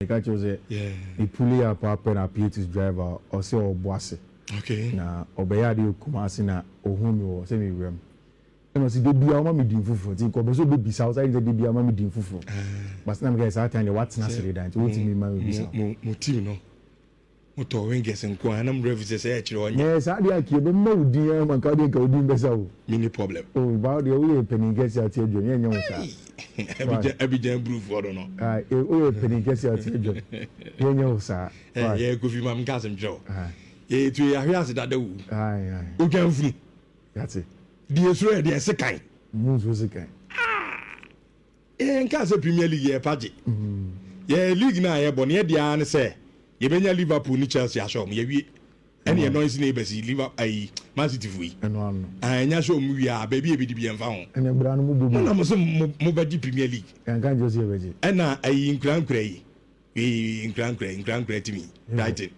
The guy chose it. Yeah. He pull up and appear to his driver or say or boss. Okay. Na obeyadi Kumasi na ohumi or say me rem. And was the be ama me din fufu. Think ko so be bisa outside the be ama me din fufu. But now guys that time what's necessary that what me ma be bisa. Mo team no. Mo to wingers nko anam revises say chire onye. Yes, I dey akie be ma udin man ka dey ka udin besa o. Mini problem. Oh, about the way penny gets out here John yen yon sa. Abidjan proof for no. Ah, o penny gets out here John. Yen yon sa. Yeah, go fi mam gasem jo. Yeah, to ya hwase dada wu. Aye. O kan fu. That's it. The Israel the sekan. Moves was sekan. Nka se Premier League ye paje. Yeah, league na ye bone ye dia ne se. Ye benya Liverpool ni Chelsea ashom ye wi. Ene ye noise na ebesi Liverpool ai Man City fu yi. Eno ano. Anya show mu wi a ba bi ebidi bi enfa ho. Ene bra no mu bobu. Na mo so mo ba di Premier League. Kan just here beji. Ena ai nkran yi. Nkran timi. Brighton.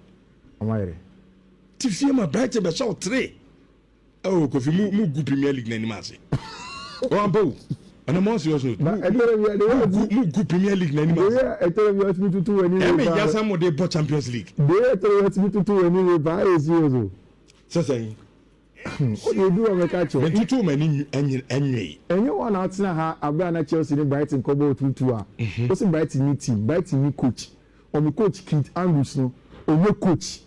Amayere. Tifie ma Brighton be show 3. Oh, Kofi mu gu Premier League na ni ma se. O ambo. Ana mo serious no. Na etere mu gu Premier League na ni ma se. Yeah, etere bi otimi tutu eni. E me ya samo de bo Champions League. De etere otimi tutu eni ba eziozo. Sesen. O dey do o ka cho. Me tutu ma ni enwe. Enye one atina ha abra na Chelsea ni Brighton ko bo tutu a. O se Brighton ni team, Brighton ni coach. O mi coach Kit Andrews no. O no coach.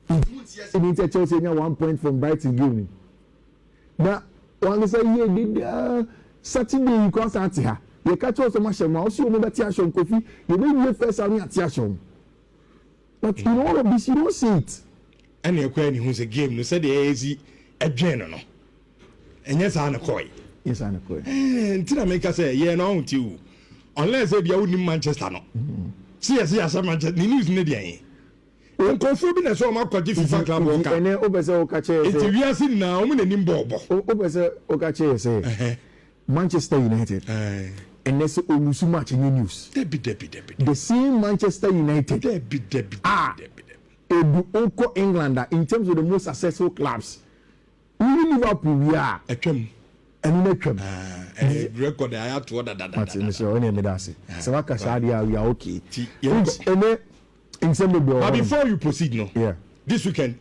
Ini Chelsea nya 1 point from Brighton game. Na one say ye did Saturday you come start here. You catch us so much more. Also, you better action coffee. You may be first and action. But in all of this, you don't see it. And you're quite who's a game. You said the easy a general. And yes, I'm a coy. Yes, I'm a coy. Until I make us say, yeah, no, to you. Unless they be out in Manchester. No. See, as a Manchester, the news media. Confirming as well, my FIFA club. And then Obese Okache. It's we are seeing now, I'm in Nimbo. Obese Okache say Manchester United. And that's almost so much in the news. Debbie. The same Manchester United. Debbie. Uncle Englander in terms of the most successful clubs. We Liverpool, we are. And record I have to order that. So I can say we are okay. But before you proceed, no. Yeah. This weekend,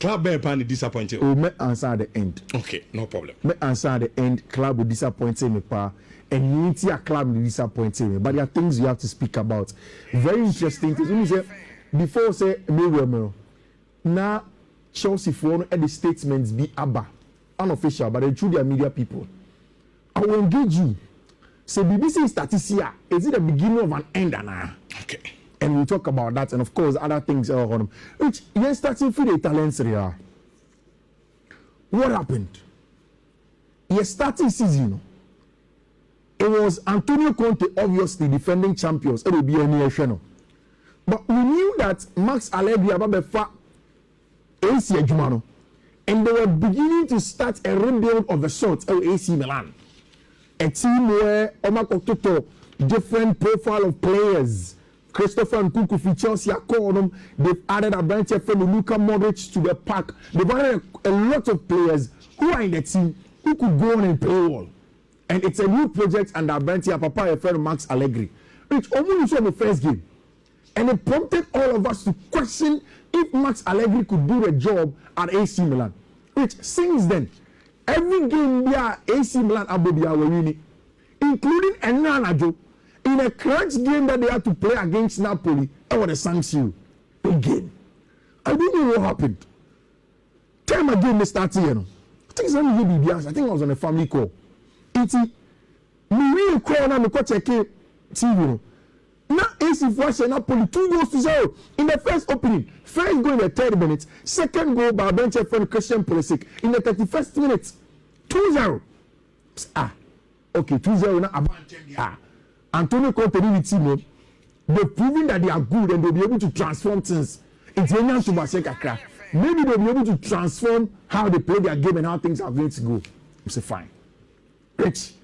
club bear pan disappointed. Oh, me answer at the end. Okay, no problem. Me answer at the end. Club will disappoint me, pa. And unity a club will disappoint me. But there are things you have to speak about. Very interesting things. When you say before say me now Chelsea for the statements be ABBA unofficial, but they through their media people. I will engage you. So BBC statistician is it the beginning of an end, Anna? Okay. And we talk about that, and of course, other things on them. Which, yes, starting for the talents here. What happened? Yes, starting season, it was Antonio Conte, obviously defending champions. It will be a nation. But we knew that Max Allegri Ababefa AC Jumano, and they were beginning to start a rebuild of the sorts of AC Milan. A team where Omar Toto, different profile of players. Christopher and Nkunku for Chelsea are calling them. They've added a branch of Luka Modric to the pack. They've added a lot of players who are in the team who could go on and play well. And it's a new project under Brantia Papa, your friend Max Allegri, which almost saw the first game. And it prompted all of us to question if Max Allegri could do the job at AC Milan. Which since then, every game there AC Milan Abobia were winning, including Enanajo. In a crunch game that they had to play against Napoli, I would have sanction again. I don't know what happened. Time again, they started, you know. I think it's only BBS. I think I was on a family call. It's me really call now, me go check TV. Now, AC for Napoli 2-0 in the first opening. First goal in the 3rd minute. Second goal by bench friend Christian Pulisic in the 31st minute. 2-0. Okay, 2-0 now. Antonio Conte with team, they've proven that they are good and they'll be able to transform things. It's to Maresca. Maybe they'll be able to transform how they play their game and how things are going to go. I say fine. Rich.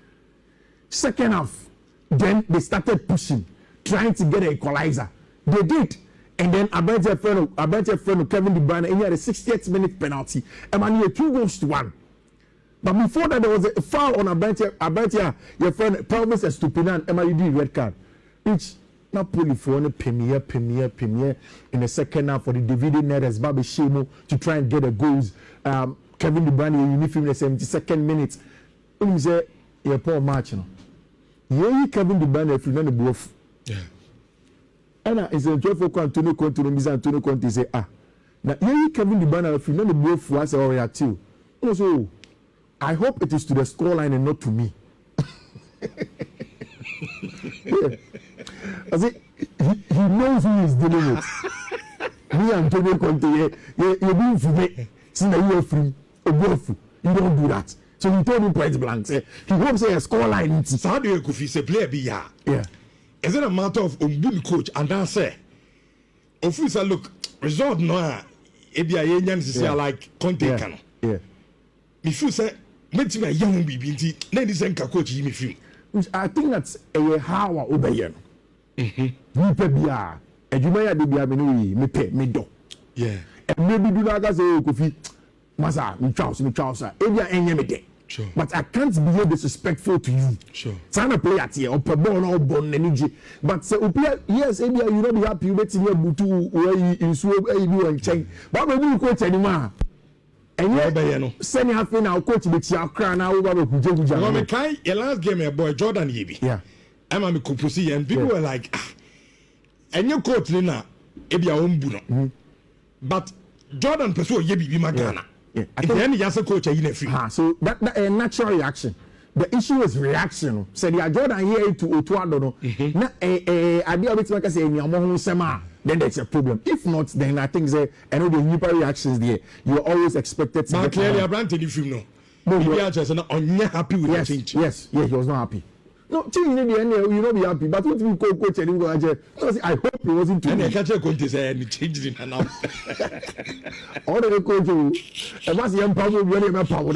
Second half, then they started pushing, trying to get an equalizer. They did. And then Abente friend Kevin De Bruyne, and he had a 68th minute penalty. And man, he had 2-1. But before that, there was a foul on Abente, your friend Pelvis Estupinan, MID red card. Which Napoli for the premier in the second half for the David Neres, Babi Shemo to try and get the goals. Kevin De Bruyne uniform in the 72nd minute. When you say a poor match, yeah, Kevin De Bruyne if you know the both. Yeah. And it's a joy for Antonio Conte say now yeah, Kevin De Bruyne if you know the both was or reactive. Also, I hope it is to the scoreline and not to me. Yeah. I say he knows who he's dealing with. Me and Antonio Conte, you're being for me. Since you are free, you don't do that. So he told him point blank, say he hopes a scoreline. So how do you go say player be ya? Yeah. Is it a matter of umbun coach and then say, officer look result no, ebi a yenyan say like Conte can. Yeah. If you say, make me a young baby, then this enka coach me feel. Which I think that's a how obey. Me pay biya. Ejumaya de biya me pay me do. Yeah. And maybe do not say Kofi Masa, me Charles. Ebia enye me de. Sure. But I can't be disrespectful to you. Sure. Sana play at here or per ball or bon energy. But say yes, Ebia you don't be happy with your butu where in so you and check. But maybe you coach anymore. And yeah, send half in our coach with your crown now over Kuja. No, me kai your last game a boy Jordan Yebi. Yeah. I'm a kupusi and people were like, and your coach Lina Ebia Ombuno. But Jordan pursue Yebi Magana. Yeah. I think any other coach in a free. So that a natural reaction. The issue is reaction. Said yeah, Jordan here to Otuadono. Na idea bit make say nyamo sema. Then there's a problem. If not, then I think say I know the new reactions there. You're always expected to. But clearly, Abrante, if you know, maybe I just not happy with the change. Yes, he was not happy. No, change in the end, you not be happy. But what we call coach and go I hope he wasn't too. And I catch a coach say any change in an hour. All the coach, I must young power really my power.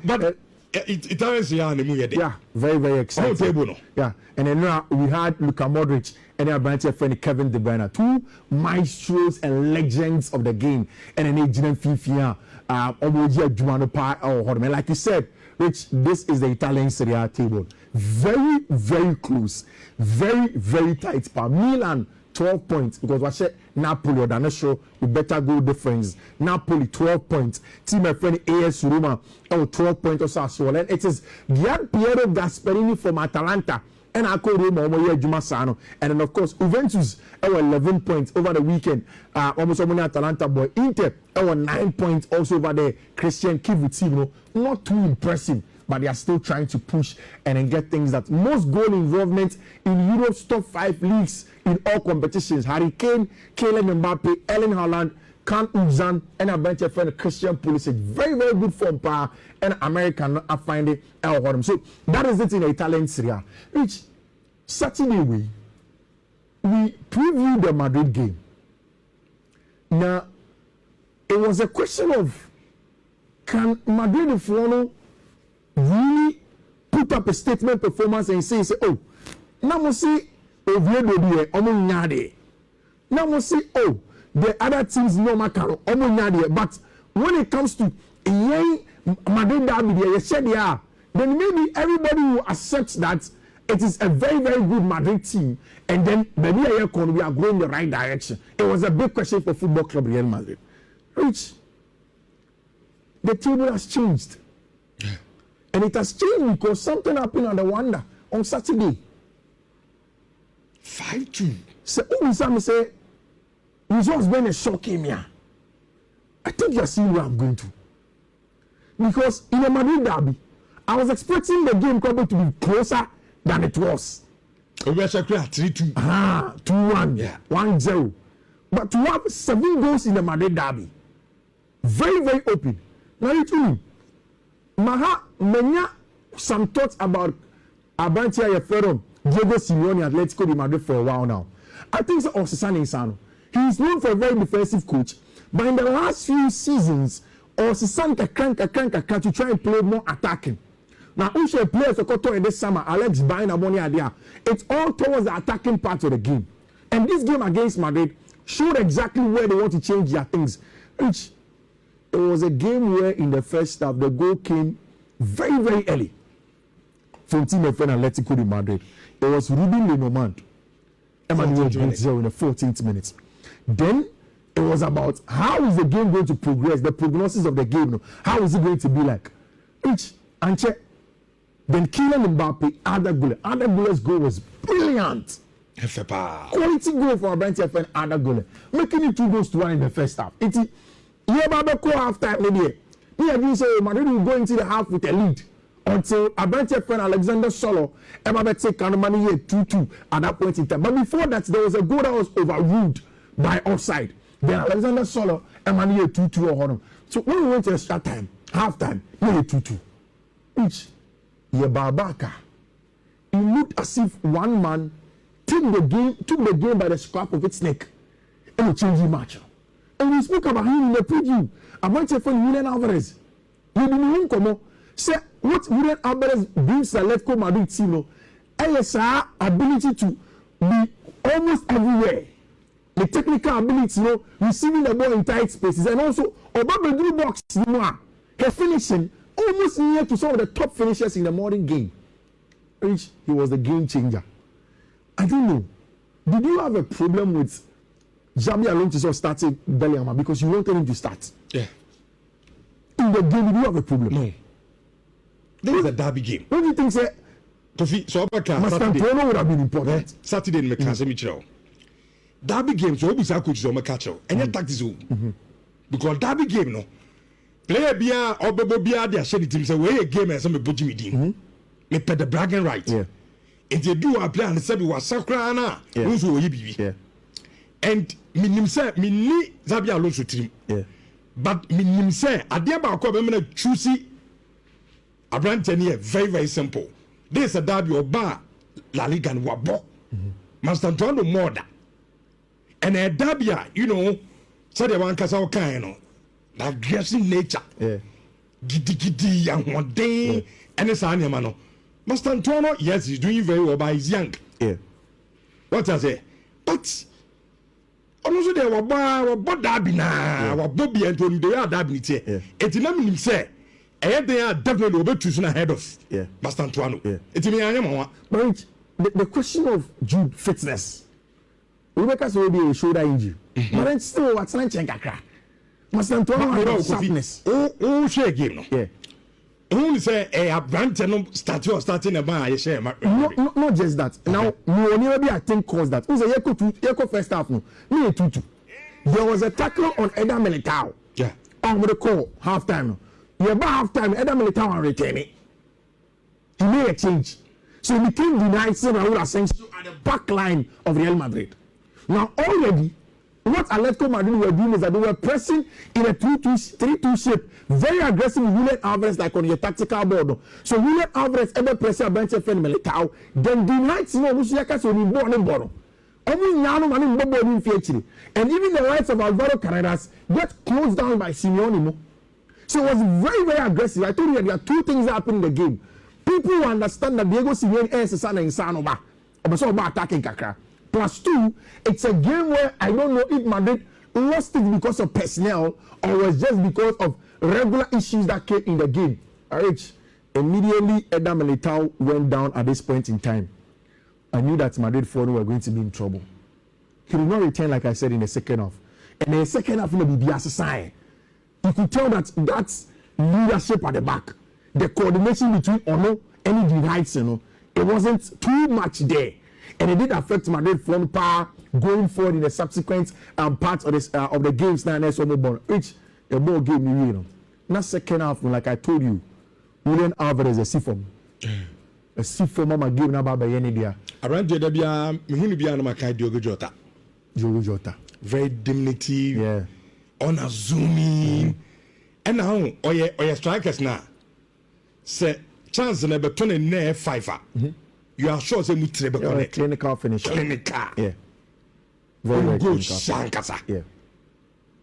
But it always yeah, very, very exciting. Yeah, and then now we had Luka Modric and their branch friend Kevin De Bruyne, two maestros and legends of the game, and then Adrian Fifia, Omoji Jumano Pa or Horme. Like you said, Rich, this is the Italian Serie A table. Very, very close, very, very tight. Milan 12 points because what said Napoli or Danesho with better goal difference. Napoli 12 points. Team my friend AS Roma 12 points also. And it is Gian Piero Gasperini from Atalanta and I call Roma Juma Sano. And then of course Juventus 11 points over the weekend. Almost only Atalanta boy. Inter 9 points also over there. Christian Kivutino not too impressive. But they are still trying to push and then get things that most goal involvement in Europe's top 5 leagues in all competitions. Harry Kane, Kylian Mbappe, Erling Haaland, Kan Uzan, and a bunch of friend Christian Pulisic. Very, very good form power and American are finding El Horm. So that is it in the Italian Serie A. Which Saturday we previewed the Madrid game. Now it was a question of can Madrid follow really put up a statement performance and say oh now we see Oviedo be omo nyade now we see oh the other teams no makaro omo nyade but when it comes to Madrid derby there then maybe everybody will accept that it is a very, very good Madrid team and then maybe we are going the right direction. It was a big question for Football Club Real Madrid. Which the table has changed. Yeah. And it has changed because something happened on the Wanda on Saturday. 5-2. So, some say, results been a shocking here. I think you're seeing where I'm going to. Because in a Madrid derby, I was expecting the game probably to be closer than it was. We were 3-2. 2-1. Yeah. 1-0. But to have 7 goals in the Madrid derby, very, very open. Now you too. Maha menya some thoughts about Abantia Yeferom, Diego Simeone, Atletico de Madrid for a while now. I think so. Osasani Insano. He is known for a very defensive coach, but in the last few seasons, Osasani can to try and play more attacking. Now, Ushe players Sokoto in this summer, Alex buying Amoni Adia. It's all towards the attacking part of the game. And this game against Madrid showed exactly where they want to change their things. Which it was a game where in the first half the goal came very, very early from team of Atletico de Madrid. it was Ruben Lenormand. Emmanuel Bonzio in the 14th minute. Then it was about how is the game going to progress, the prognosis of the game. How is it going to be like? Which Anche, then Kylian Mbappe, Arda Güler's goal was brilliant. Quality goal for Brighton and Arda Güler, making it 2-1 in the first half. It's half time maybe. Me and you say Madrid will go into the half with a lead until Brighton friend Alexander Solo Mbappe take Kanumani 2-2 at that point in time. But before that, there was a goal that was overruled by offside. Then Alexander Solo Mbappe 2-2 or home. So when we went to extra time, half time, we 2-2. Which Barca, it looked as if one man took the game by the scruff of its neck and it changed the match. And we spoke about him in the preview. About your friend Julian Alvarez. You didn't come on. Say what Julian Alvarez brings the Atletico Madrid team. ASR ability to be almost everywhere. The technical ability, receiving the ball in tight spaces, and also Obama Drew box, her finishing almost near to some of the top finishers in the modern game. Which he was the game changer. I don't know. Did you have a problem with Xabi Alonso starting Bellingham because you wanted him to start? Yeah. In the game, did you have a problem? No. This is a derby game. What do you think, sir? So Mastantuono would have been important. Saturday in Mekase derby game, so we say coach on Mekacho. And your tactics, because derby game, no player bia or bia they share the team say we a game and some put me in. Me pet the bragging right. Yeah. If they do a play and say we was sakra na, who's who yibi. Yeah. And minim say minni Xabi Alonso team. Yeah. But minim say adia ba ko be me choose Abrante here very very simple. This is a derby of bar La Liga and Wabo. Master Antonio Morda. And a derby, so the one cause all kind, the aggressive nature. Yeah. Giddy and one day, and it's an animal. Master Antonio, yes, he's doing very well, but he's young. Yeah. What I say? But also there were derby now, or Bobby and Tony, they are derby. It's not him say. And they are definitely over to ahead of Master Antonio. It's me, I am. But the question of Jude fitness, Rebecca's will be a shoulder injury. But then still, what's not Chenkakra? Master Antonio has sharpness. Oh, share game. Yeah. Only say a Brighton starting a bar, I share. Not just that. Now, you never be, I think, cause that. Who's a Yeko first half? No, me a 2-2. There was a tackle on Eder Militao. Yeah. On the call, half time. About half time, Eder Militao and retain it. He made a change. So he became the nice Raul Asensio at the back line of Real Madrid. Now, already, what Atletico Madrid were doing is that they were pressing in a 3-2 shape, very aggressive with Julian Alvarez, like on your tactical board. So Julian Alvarez ever pressing a bench of Militao, then the Knights, and even the rights of Alvaro Carreras get closed down by Simeone. So it was very, very aggressive. I told you that there are two things that happen in the game. People who understand that Diego Simeone is Sanoba, or attacking Kakra. Plus two, it's a game where I don't know if Madrid lost it because of personnel or was just because of regular issues that came in the game. Alright, immediately Eder Militao went down at this point in time. I knew that Madrid forward were going to be in trouble. He did not return, like I said, in the second half. And the second half will be a sign. You could tell that that's leadership at the back. The coordination between Ono and the Knights, it wasn't too much there. And it did affect Madrid from power going forward in the subsequent parts of the games now. Which the ball gave me, Not second half, like I told you, Julian Alvarez a C-form. A C-form, Mama gave Naba by any day. Around the Debia, Mihunibia, and Makai Diogo Jota. Diogo Jota. Very diminutive. Yeah. On a zooming. And now, or your strikers now. Say, chance never turn in near fiver. You are sure they would trade a clinical finisher. Clinical. Yeah. Very good. Shankasa. Yeah.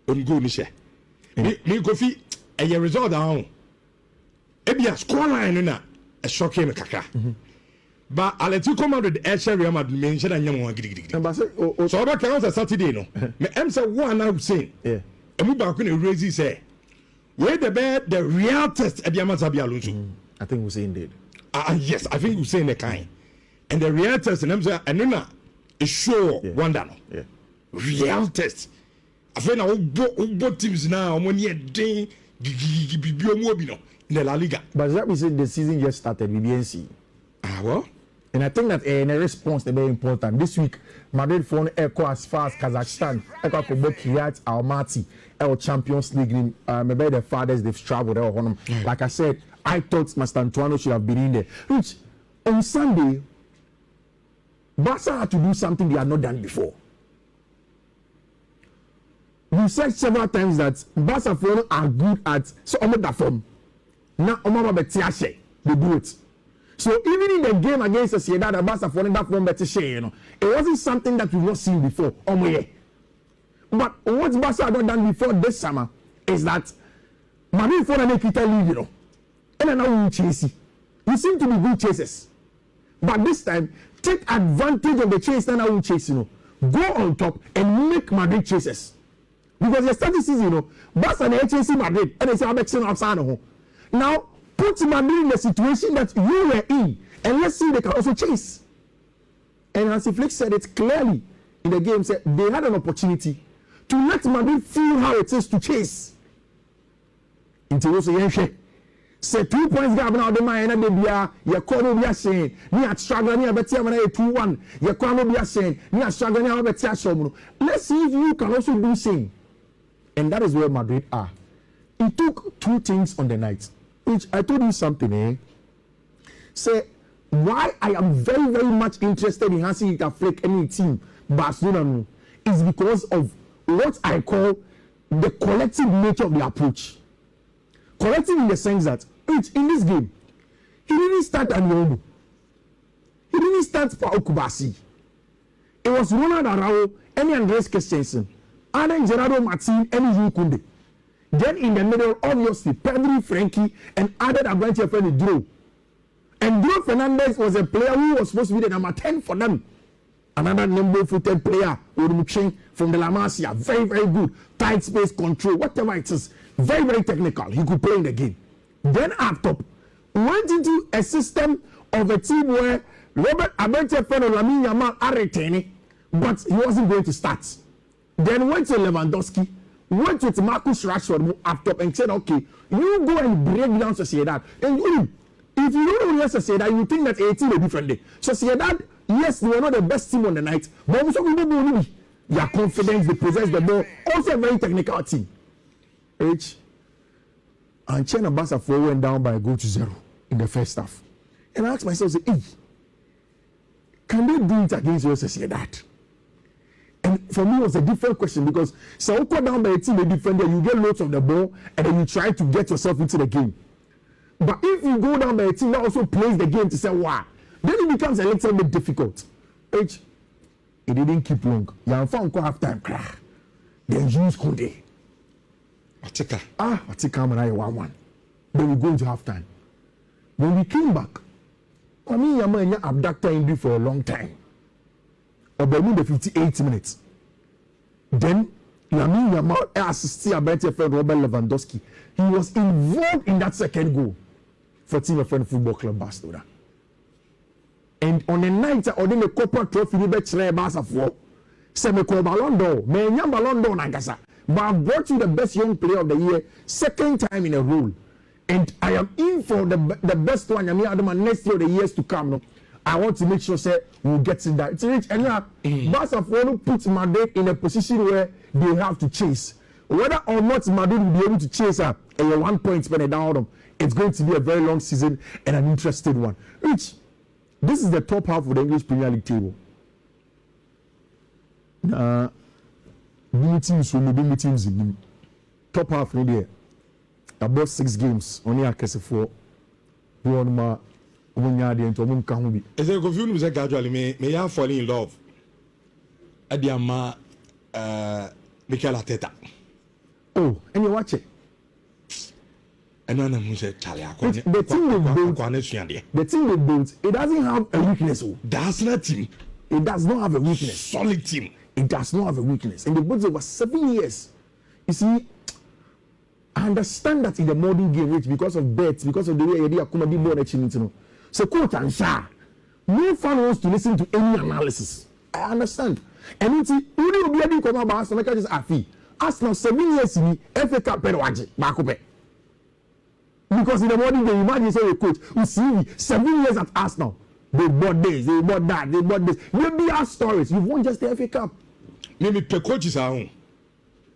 Good, Nisha. Me coffee, a year result down. Ebia scoreline in a shock him a kaka. But I'll let you come out with the Air Real Madrid mention and young one. So about counts a Saturday, no. Me answer one now saying, yeah. And we back when you raise say, where the bed, the real test at Yamazabi Alonso. I think we say indeed. Yes, I think we say in the kind. And the real test in them say and is sure wonder no. Yeah. Real test. I feel now both teams now when you ding in the La Liga. But that we say the season just started with BNC. Well. And I think that in a response is very important. This week, Madrid phone echo as far as Kazakhstan, echo Kobo Kiryat Almaty, our Champions League. Maybe the fathers they've traveled there. Like I said, I thought Master Antoine should have been in there. Which on Sunday, Barca had to do something they had not done before. We said several times that Barca phone are good at so that form. Now they do it. So even in the game against Sociedad, the Barca phone that form better share, you know, it wasn't something that we've not seen before. But what Barca had not done before this summer is that Madrid phone and Kita leave, you know, and now we chase it. We seem to be good chasers, but this time take advantage of the chase and now we chase, you know, go on top and make Madrid chasers. Because the starting season, you know, Barca and chasing Madrid and they say I'm outside of home. Now put Madrid in the situation that you were in, and let's see they can also chase. And Hansi Flick said it clearly in the game, said they had an opportunity to let Madrid feel how it is to chase. Until also Yenche said 2 points gap now the man and they be call no be saying ni at struggle ni abeti amana 2-1 you call no be saying ni at struggle ni abeti ashomu. Let's see if you can also do same. And that is where Madrid are. It took 2 things on the night. Which I told you something, say why I am very, very much interested in Hansi Flick any team Barcelona is because of what I call the collective nature of the approach. Collective in the sense that in this game, he didn't start Anionu. He didn't start Paul Kubasi. It was Ronald Araujo, and Andres Christensen, and Gerardo Martin, and Yukunde. Then in the middle, obviously, Pedri, Frankie, and added a bunch of friends, Drew. And Drew Fernandez was a player who was supposed to be the number 10 for them. Another nimble-footed player, Urumuchen from the La Masia, very, very good. Tight space control, whatever it is. Very, very technical. He could play in the game. Then up top, went into a system of a team where Robert Abete-Fen and Lamine Yamal are retaining, but he wasn't going to start. Then went to Lewandowski, went with Marcus Rashford up top and said, okay, you go and break down Sociedad. And if you don't know Sociedad, you think that a team is different day. Sociedad, yes, they were not the best team on the night, but also we don't know their confidence, they possess the ball, also a very technical team. Rich. And China Barca went down by a goal to 0 in the first half. And I asked myself, hey, can they do it against Sociedad? And for me, it was a different question because so you go down by a team, a defender, you get loads of the ball, and then you try to get yourself into the game. But if you go down by a team that also plays the game to say, wow, then it becomes a little bit difficult. It didn't keep long. You found half time. Then you scored it. Atika and I 1-1. Then we go into half time. When we came back, I mean, Yamanya abductor injury for a long time. About the 58 minutes. Then Lamine Yamal assisted a better friend Robert Lewandowski. He was involved in that second goal for Team of Friend Football Club Barcelona. And on the night of the Copa Trophy, we bet Barca for Semeko Ballon d'Or. Menya Ballon d'Or Nankasa. But I brought you the best young player of the year, second time in a row. And I am in for the best one. I mean, next year, the years to come. No? I want to make sure say we'll get to that. It's rich. And now, Barca put Madrid in a position where they have to chase. Whether or not Madrid will be able to chase a 1 point spend down them, it's going to be a very long season and an interesting one. Rich, this is the top half of the English Premier League table. Teams will be teams in top half in there. About 6 games only a case for one more. Is it confusing with gradually may have fallen in love? Adiama Mikel Arteta. Oh, and you watch it. And then I'm say Charlie. The team they built, it doesn't have a weakness. That's not team. It does not have a weakness. Solid team. It does not have a weakness. And they built over 7 years. You see, I understand that in the modern game, Rich, because of bets, because of the way they are coming more achievement, you know. So coach and Shah, no fan wants to listen to any analysis. I understand. And it's only will be able to come about Arsenal. Make just afi. Arsenal 7 years in FA Cup perowaje back up. Because in the morning they imagine say a coach who see 7 years at Arsenal. They bought this, they bought that, they bought this. Maybe our stories. You won just the FA Cup. Maybe the coaches are home.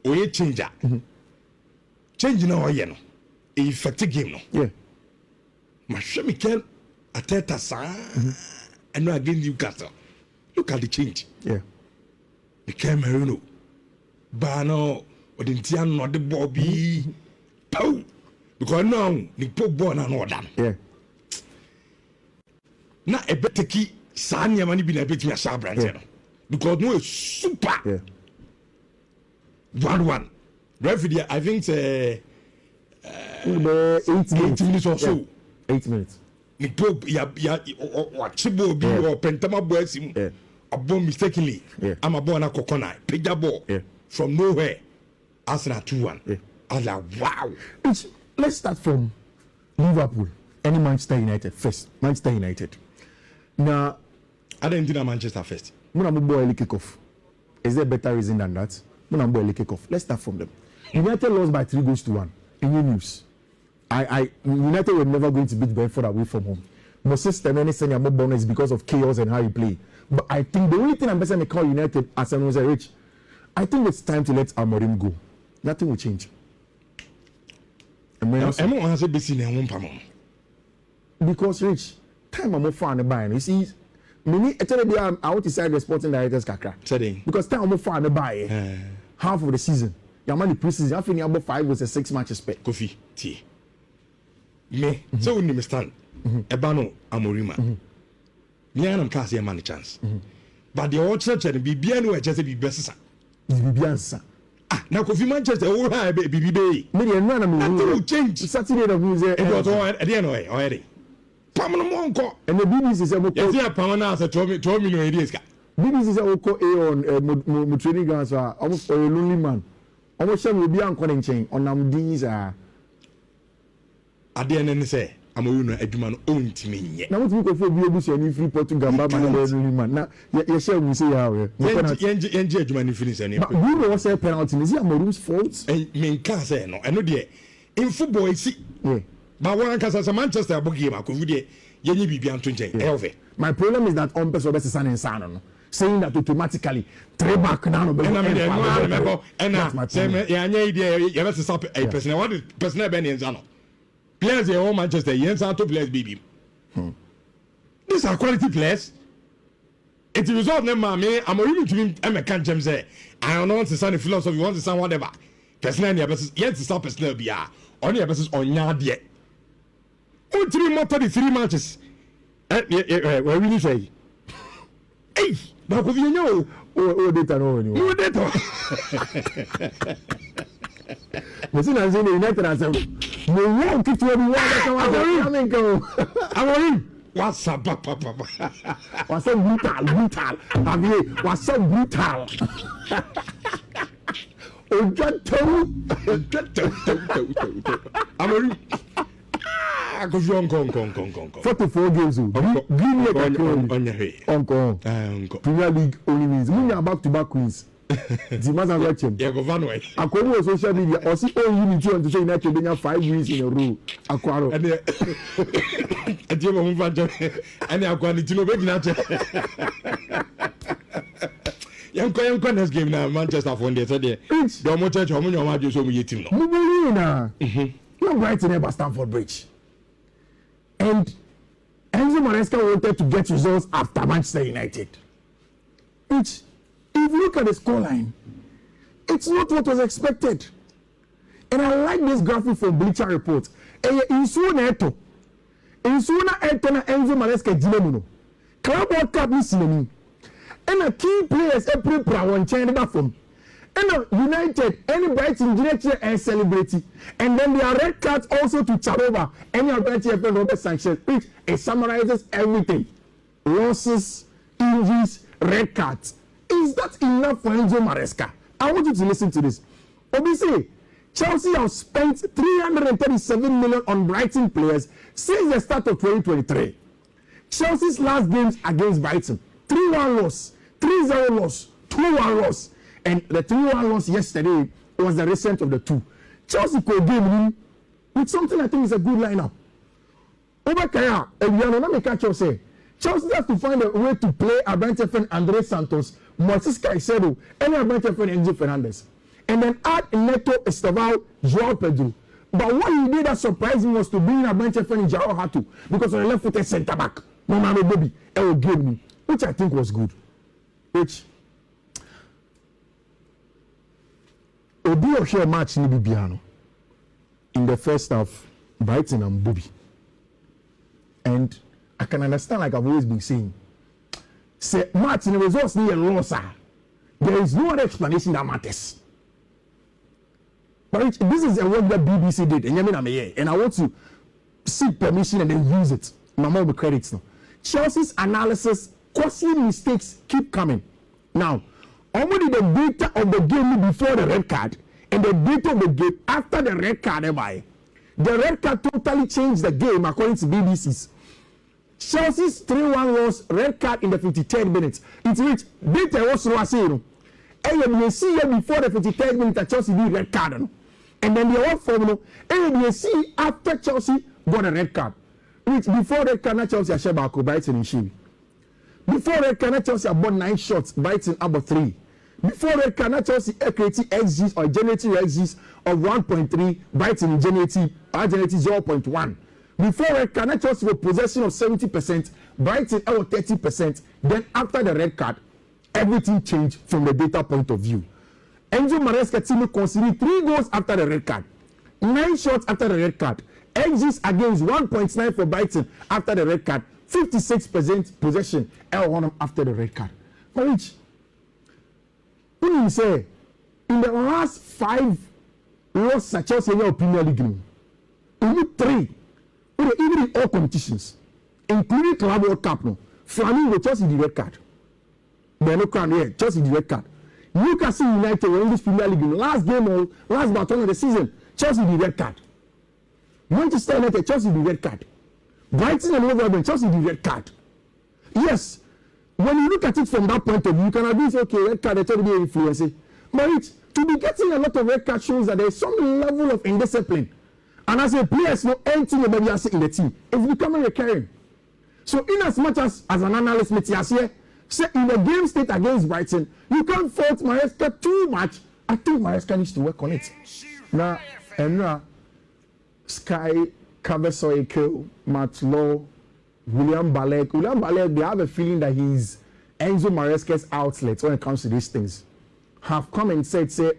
Oye changer. Change now, you know. Effective game no. Yeah. Masha Mikel Ateta and now again Newcastle. Look at the change. Yeah. Mikel Merino. Bano or the Tian or the Bobby. Pow. Because now the Pope born and all done. Yeah. Now a better key Sanya money been a bit me a sabran. Because no super. Yeah. 1-1. Referee, I think 8 minutes or so. 8 minutes. The Pope, Chibo be or Pentama boys a bomb mistakenly. I'm a born a coconut, pick the ball from nowhere. Arsenal 2-1. I was like, wow. Let's start from Liverpool. Any Manchester United first. Manchester United. Now, I don't think Manchester first. Munambo early kickoff. Is there a better reason than that? Munambo early kickoff. Let's start from them. United lost by 3-1. Any news? United were never going to beat Brentford away from home. My system any senior more bonus because of chaos and how you play. But I think the only thing I'm best to call United as an Rich, I think it's time to let Amorim go. Nothing will change. Because Rich, time I'm fan buying. You see, many I want to say the sporting directors kakra. Because time I'm fan buy half of the season. Your money preseason. I think about 5 or 6 matches. Kofi, tea. Me, so we understand. Ebano Amorima. Me and Kasi a man chance. But the old church and Bibiano just be best. Bibiansa. Now Kofi Manchester, all right, baby. Maybe another will change. Saturday of music. It was all at the end already. Pamela Monko. And the BBC said, Pamela said, 12 million ideas. BBC said, on training grounds are almost a lonely man. Almost will be on chain on these are. At the end, say, I'm a man own to me. Now, what we go for BBC and free Portugal, man. Now, you shall we say how Enjoy finish any. But you know what's a penalty? Is it Amorum's fault? And main can't say no. I know there. In football, see. But one can say Manchester game, I could be Yenny Bibian to my problem is that on person is an insano. Saying that automatically, three back now. And I remember, and that's my idea. You have to stop a person. What is personal Benny and Zano? Players in all Manchester, yes, are 2 players, baby. These are quality players. It's a result of them, mammy. I'm already to him. I'm a can't jam say. I don't want to sound a philosophy, want to sound whatever. Personal, yet to stop personal, be on your business on yard yet. Oh, 3 more 33 matches. Where will you say? Hey, but you know, oh, data no anymore. You data. But soon as you United as no one keep to everyone that come. What's up, papa? What's so brutal? Have you? What's so brutal? Oh, just toe. I'm 44 games. Green Uncle. Premier League only means we are back-to-back wins. The master watch him. According to social media, or see all unity on to say United they have 5 wins in a row. Aquaro. And I got to know big Young next game now, Manchester for the Saturday. The more church, how many of you so we team? You're right in ever Stamford Bridge. And Enzo Maresca wanted to get results after Manchester United. Which, if you look at the scoreline, it's not what was expected. And I like this graphic from Bleacher Report. Insuna Eto na Enzo Maresca Gilemuno. Club World Cup is in and a key players prepare one chain back from. And United, any Brighton director and celebrity, and then there are red cards also to Charova, any of Brighton and Robert Sanchez, which it summarizes everything: losses, injuries, red cards. Is that enough for Enzo Maresca? I want you to listen to this. Obviously, Chelsea have spent 337 million on Brighton players since the start of 2023. Chelsea's last games against Brighton, 3-1 loss, 3-0 loss, 2-1 loss, and the 3-1 loss yesterday was the recent of the two. Chelsea could game with something I think is a good lineup. Over Kaya, and we are not catch you say. Chelsea has to find a way to play Abrante friend Andre Santos, Moises Caicedo, and Abrante friend Enzo Fernandez. And then add Neto Esteval, Joao Pedro. But what he did that surprised me was to bring Abrante friend Joao Hatu, because on the left footed centre back, Mama Bobby, El Game, which I think was good. Which Obi Oshe match in Bibiano in the first half, Brighton and Bobby. And I can understand, like I've always been saying, say Martin, the results need a loss. There is no other explanation that matters. But this is a work that BBC did, and I want to seek permission and then use it. My mom credits now. Chelsea's analysis, costly mistakes keep coming. Now, only the data of the game before the red card and the data of the game after the red card, the red card totally changed the game according to BBC's. Chelsea's 3-1 loss, red card in the 53rd minute. It reached data was Roasero. And you see before the 53rd minute that Chelsea did red card. And then the other formula, and you see after Chelsea got a red card. Which before red card, Chelsea share back Brighton in Shibi. Before red card, Chelsea about 9 shots, Brighton about 3. Before red card, Chelsea creating XGs or generating XGs of 1.3, Brighton generating 0.1. Before red card, Chelsea were possession of 70%, Brighton over 30%. Then after the red card, everything changed from the data point of view. Enzo Maresca team conceded 3 goals after the red card, 9 shots after the red card, XGs against 1.9 for Brighton after the red card, 56% possession L1 after the red card. For which, when you say, in the last 5 losses at Chelsea in your Premier League, only 3, even in all competitions, including Club World Cup, no, Flamingo, Chelsea the red card. Beno Crown here, Chelsea the red card. Newcastle United were in this Premier League last game or last battle of the season, Chelsea the red card. Manchester United, Chelsea the red card. Brighton and Wolverhampton, Chelsea the red card. Yes, when you look at it from that point of view, you can agree, okay, red card, they try to be influencing. But to be getting a lot of red card shows that there is some level of indiscipline. And as a player, no anything maybe I say in the team, it's becoming recurring. So in as much as an analyst, say in the game state against Brighton, you can't fault Maresca too much. I think Maresca needs to work on it. Now, Sky, Cabersoy, Matt Law, William Balek, they have a feeling that he's Enzo Maresca's outlet when it comes to these things. Have come and said, say,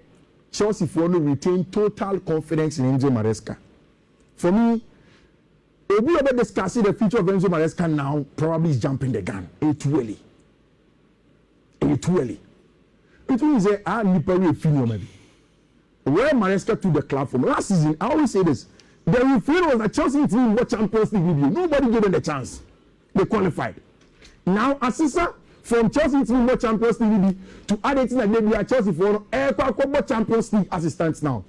Chelsea for to retain total confidence in Enzo Maresca. For me, if we ever discussing the future of Enzo Maresca now, probably is jumping the gun. It's too early. It's too early. It means that I need to be maybe. Where Maresca to the club from last season, I always say this. The referee was that Chelsea team what Champions League with you. Nobody gave them the chance. They qualified. Now, Assisa from Chelsea team what Champions League with you to add it in that maybe at Chelsea for Champions League as it stands now.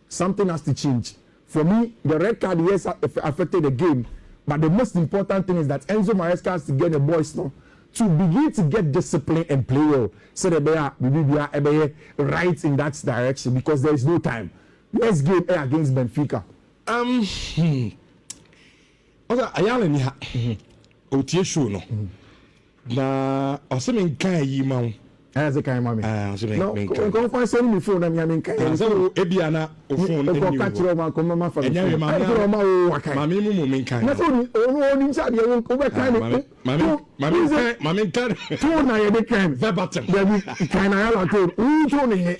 Something has to change. For me, the red card yes affected the game, but the most important thing is that Enzo Maresca has to get the boys now to begin to get discipline and play well, so that they are right in that direction because there is no time. Next game against Benfica. Ayala ni ha. Otie show no. Na oseme nkan yi ma wo. As a kind of no, go find sending me phone. I mean, so Ebiana, phone, and catch your man, come on, for Mammy, That's all inside you over kind Mammy, two I became verbatim. Can I told who told me?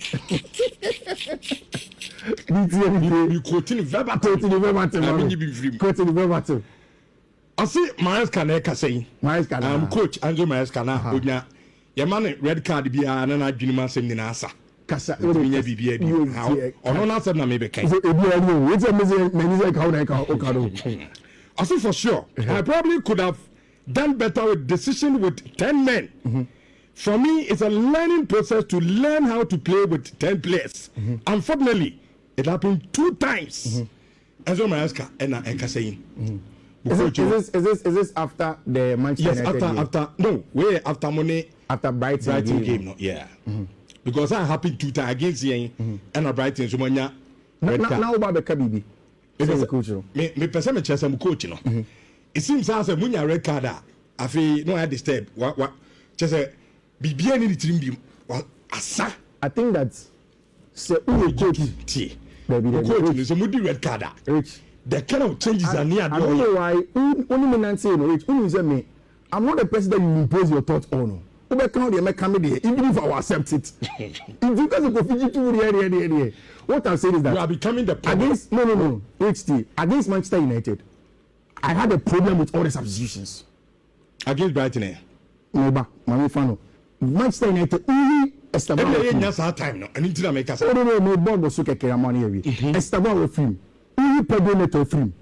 You quoting verbatim. I see Maresca say, Maresca, coach Andrew Maresca. Your man red card be an adjunima same in Asa. Cassa, or no answer, maybe. I see for sure. I probably could have done better with decision with 10 men. For me, it's a learning process to learn how to play with 10 players. Unfortunately, it happened 2 times. Enzo Maresca and Kasain. Is this after the Manchester United game? After money. After Brighton game, no, yeah. Because I happened 2 times against Yen and a Brighton. So when ya now about the Kabibi. Me person me chess am coach no. It seems as a munya red card. I feel no I disturb. What just a BBN in the team asa. I think that say who coach baby coach is a moody red card. Rich. The kind of changes are near. I don't know why only me not say no Rich. Only say me. I'm not the person that you impose your thoughts on. Even if I will accept it. If you guys go Fiji what I'm saying is that you are becoming the problem. Against no HT against Manchester United, I had a problem with all the substitutions. Against Brighton, no, but Manchester United only Esteban time no. I need to make us. Oh no, ball was so keke money here. Esteban with film. Only Pedro Neto film.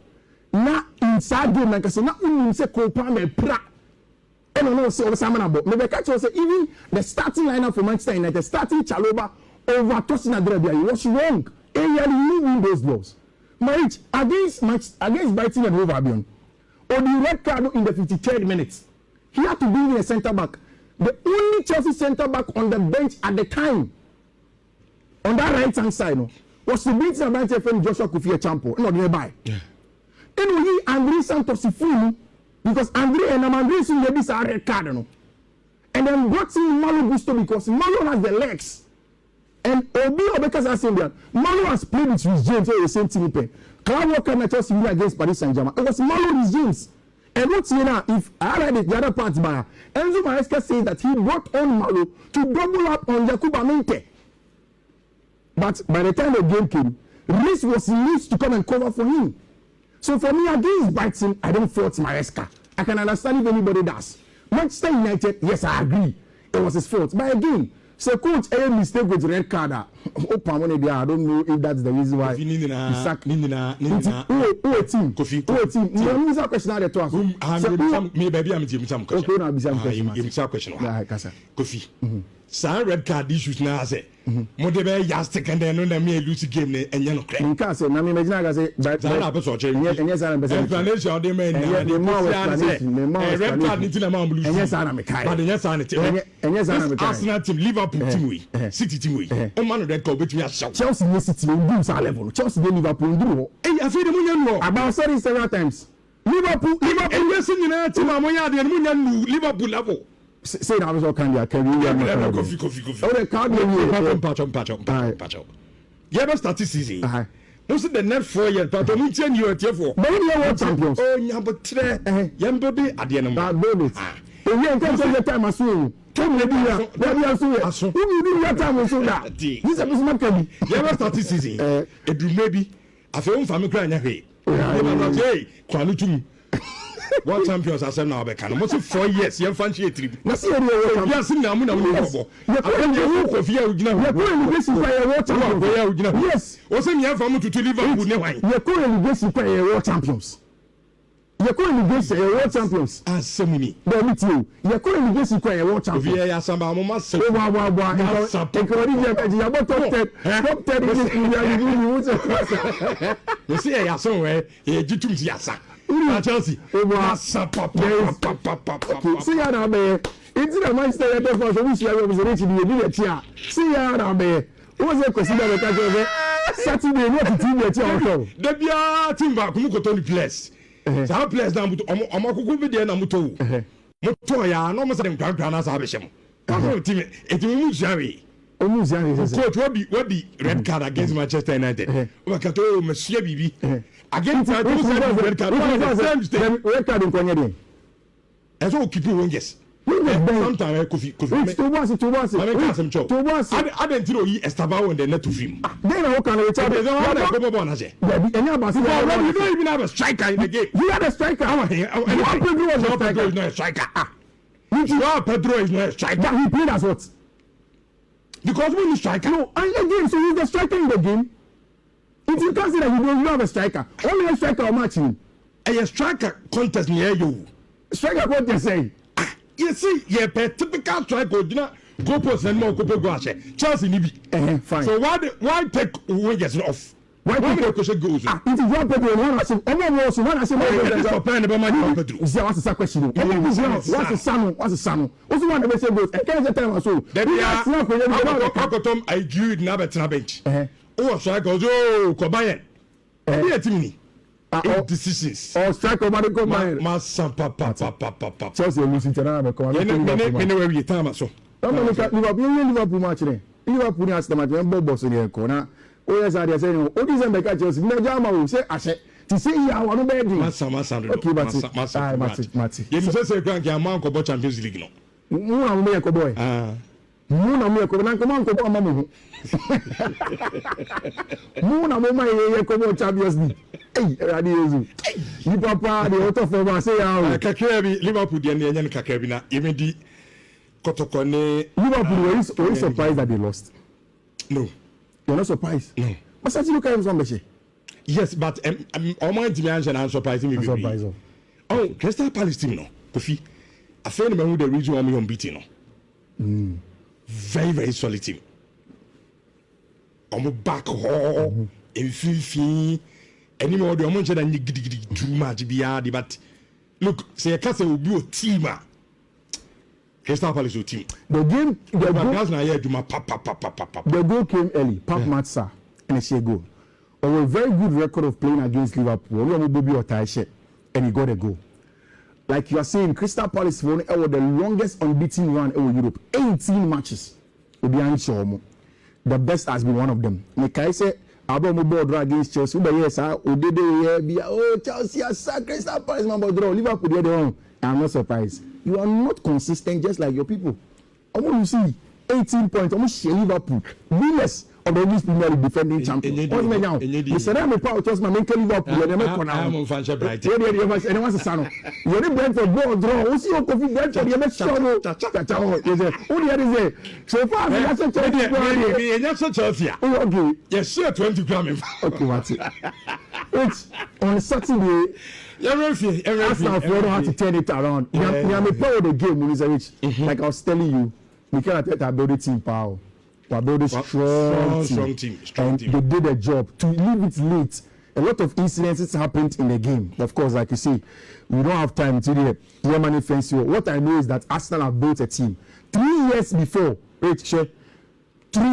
Na inside game like I say na only say Copa me pra. I don't know, say maybe catch us even the starting lineup for Manchester United, starting Chaloba over Tosina Drebia, he was wrong. And he had win those balls. Marich against Brighton and Hove Albion, or the red card in the 53rd minute, he had to bring in a centre back. The only Chelsea centre back on the bench at the time, on that right hand side, was the beat of Brighton friend Joshua Kofi Champo, not nearby. Anyway, Andre Santos Ifunu. Because Andre soon get this red card, no? And then brought in Malo Gusto because Malo has the legs. And Obi Obeka's asking that Malo has played with Rhys James the same team. Kyle Walker and Chelsea against Paris Saint-Germain. It was Malo Rhys James. And what's here now, if I read it, the other part by Enzo Maresca says that he brought on Malo to double up on Jakuba Mente. But by the time the game came, Rhys was released to come and cover for him. So for me, against Brighton, I don't fault Maresca. I can understand if anybody does. Manchester United, yes, I agree. It was his fault. But again, so coach, any mistake with red card, I don't know if that's the reason why he sacked. Who a team? No, it's a question at the top. Me baby, I'm some question. Okay, now be some question. Kofi. Some red card issues now say. Modebe yastic and then on me lose game and you know crack. You can't say, Nami imagine say, but yes, I'm explanation of the man. Red card into the man blue. Yes, I'm a kind. But yes, I'm and yes, I'm a Arsenal team, Liverpool team, City team. Oh man, red card between us. Chelsea City will do our level. Chelsea Liverpool do. Hey, I feel the moon about sorry several times. Liverpool, yes, in the team, Amoya, and Moon, Liverpool level. Say that was all kind of coffee. Oh, the card patch. You ever started season? Most of the next 4 years, but I'm telling you at for. But you are champions. Oh, yeah, but today, Yambody at the end of that bonus. If you can't take the time as soon, tell me, maybe I'll see it. Who will do your time also that? This is a Muslim. You ever started season? It will maybe. I feel family crying. Hey, Kwanutum. World champions are now back. Almost 4 years. You fancy a trip. Yes, yes. Also, you have to Liverpool. You're calling this world champions. You're calling this world champions. Ah, so many. You're calling this world champions. Yeah, some must say, you see, I somewhere. You do Yasa. Chelsea. See how now, man. It's the Manchester United for which you was reaching the chair. See how now, man. What's the question that I Saturday, what the team that you the Bia Timba, Kumukotoni place. Our place down to Omakubi and Amuto. Motoya, no more than Grand Abisham. It will Jerry. Almost coach, what the red card against Manchester United? Wakato, Monsieur Bibi. Against red card. Red card in Konyadi. As all keep you yes. Sometimes I didn't know he established on the net to film. Then how can we tell you? You don't even have a striker in the game. You had a striker. Pedro is not a striker. Pedro is not a striker. He played as what? Because when you striker. No, and again, so he's the striker in the game. If you can't say that you don't have a striker, only a striker will match him. A striker contest near you. Striker contest say. You see, you're a typical striker. Go post and more go Chelsea Nibi. Fine. So why take wingers off? Why people go goals? It is one Pedro and one Asim. Everyone was one Asim. Is there what's the question? What's the son? What's the son? Also one of the same goals. I can't tell you so. Tom, I do it now at bench. Oh, so I go, Kobayan. Yeah, Timmy. Decisions. Oh, strike over the Kobayan. Massa, papa. Chelsea losing to another we time so. Liverpool match. Liverpool has the match when Bob was in the corner. Oh, yes, I say, oh, this is the Chelsea. No, Jama will say, I said, to see you, I want to bed. Massa. Okay, Mati. You just say, Grant, your man go Champions League. No, I'm a boy. Muna me ko nan ko man ko ba mamu Muna mo mai ko bo Champions League radi yezu ni papa de auto for ma say ya kakra bi Liverpool de na enye kakra bi na even di kotoko ne Liverpool were you surprised that they lost? No, you're not surprised. No, but such you can from Beche. Yes, but all my dimension I'm surprising me. Surprised. Oh, Crystal Palace team no Kofi I feel me who the reason why me unbeaten no. Very, very solid team. I'm back home in Fifi. Any more than too much be but look, say a castle will be a team. Crystal Palace team. The goal came early. Pap Matsa and a share goal. A very good record of playing against Liverpool. And he got a goal. Like you are saying, Crystal Palace won the longest unbeaten run in Europe. 18 matches. The best has been one of them. Mekai say, Abo board against Chelsea. But yes, Chelsea has sacked Crystal Palace. Liverpool the other one. I'm not surprised. You are not consistent just like your people. You see, 18 points. Almost Liverpool. Winners of the English Premier League defending champion. What's my now? You said I'm a power toss my main Liverpool. I'm on Fancha Brighton. And what's the son? You're the Brentford ball draw. What's your coffee Brentford? You're not sure. So far, that's a Chelsea. Okay. Yes, sir, 20 grams. Okay, what's it? It's on Saturday. Arsenal don't have to turn it around. You are a part of the game, like I was telling you. We cannot build a team power. We build a strong team. And they did a job. To leave it late, a lot of incidences happened in the game. Of course, like you see, we don't have time to do Yemani fence. What I know is that Arsenal have built a team. 3 years before, 3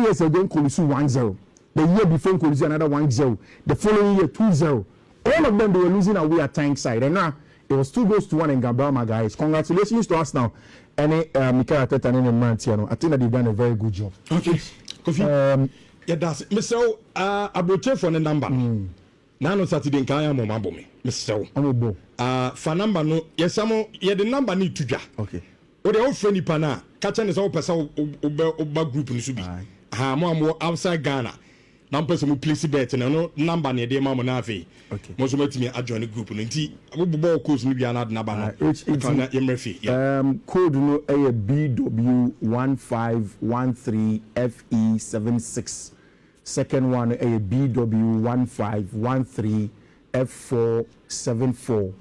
years ago, Kolisu 1-0. The year before, Kolisu another 1-0. The following year, 2-0. All of them, they were losing away at Tyneside. And now, it was 2-1 in Gabrama, guys. Congratulations to us now. And Mikel Arteta and Mantiano. I think that they've done a very good job. Okay. Kofi. Yeah, that's it. Mr. Abroche for the number. Now on Saturday in Kaya Momabome. Mr. Omobo. For number no. Yes, yeah, the number need to ja. Okay. Or the old friendly pana. Catching is all person over group in Subi. More outside Ghana. Now person who plays bet and no number near the Mamma Navi. Okay. Most of me join the group and tea. I will be course maybe another number. Code no a BW1513FE76. Second one a BW1513F474.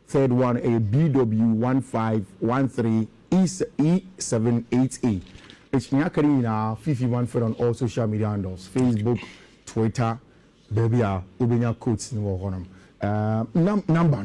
Third one a BW1513E788. It's Nyakari 51 for on all social media handles. Facebook, Twitter, baby, Ubenya codes in the number.